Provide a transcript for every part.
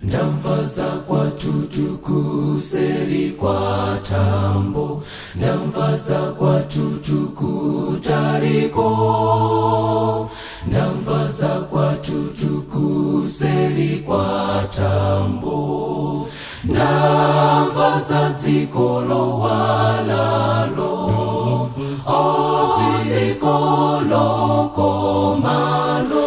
Ndamvaza kwa tutukuseli kwa tambo, ndamvaza kwa tutukutaliko, ndamvaza kwa tutukuseli kwa tambo, ndamvaza dzikolo walalo, dzikolo komalo,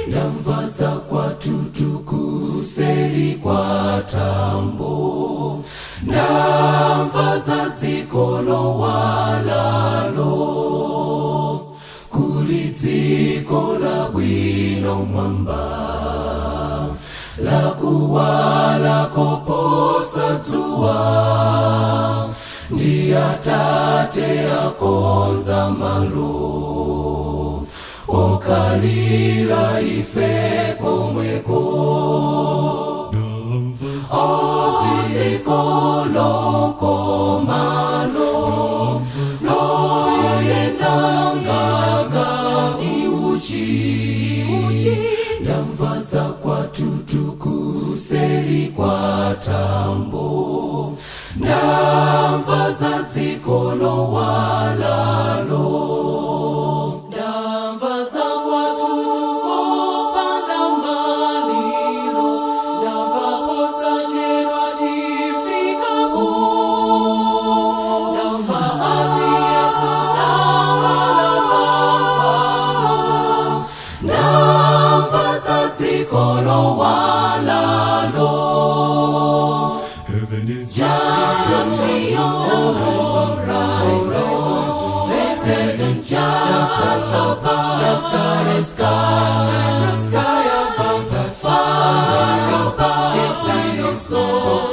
ndamvaza kwa tutukuseli kwa tambo, ndamvaza dzikolo walalo, kuli dziko la bwino mwamba, la kuwala koposa dzuwa, ndi Atate akonza malo, okalira ife komweko, dzikolo komalo, loyendangaga iuchi, ndamvaza kwa tutukuseli kwa tambo, ndamvaza dzikolo walalo, dzikolo walalo. Heaven is just beyond the horizon. Heaven just above the starry sky above the far above this land of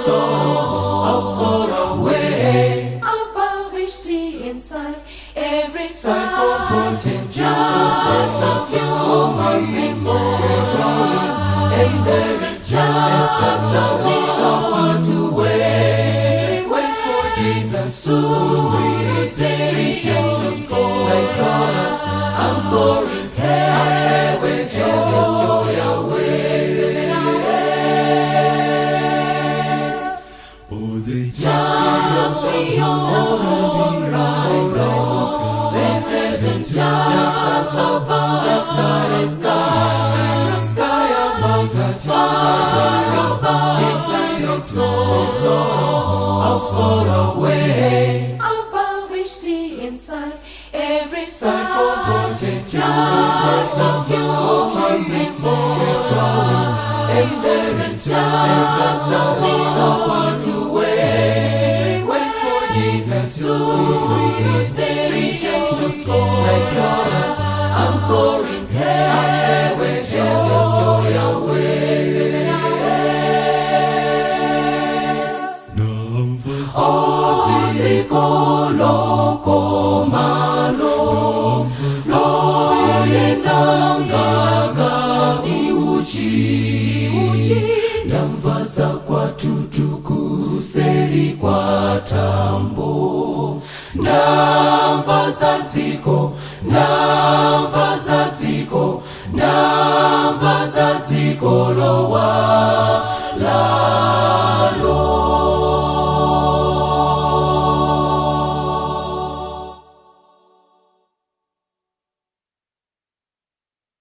sorrow way. Above each tree inside every Side for side, just a few mercy for promise, and there is just a little while to wait. Wait for Jesus soon, redemption's call. Like God, I'm glorious, I'm with joyous joy awaits. oh, they Just beyond the horizon, this isn't just above the starry sky above the far above this land of sorrow way. above each tree inside every Side for side, just a few mercy for promise, and there is just a little while to wait. Wait for Jesus soon, redemption's call. Like God, I'm scoring, I'm with joyous joy awaits. Dzikolo komalo, loyendangaga iuchi, ndamvaza kwa tutukuseli kwa tambo, ndamvaza dzikolo walalo.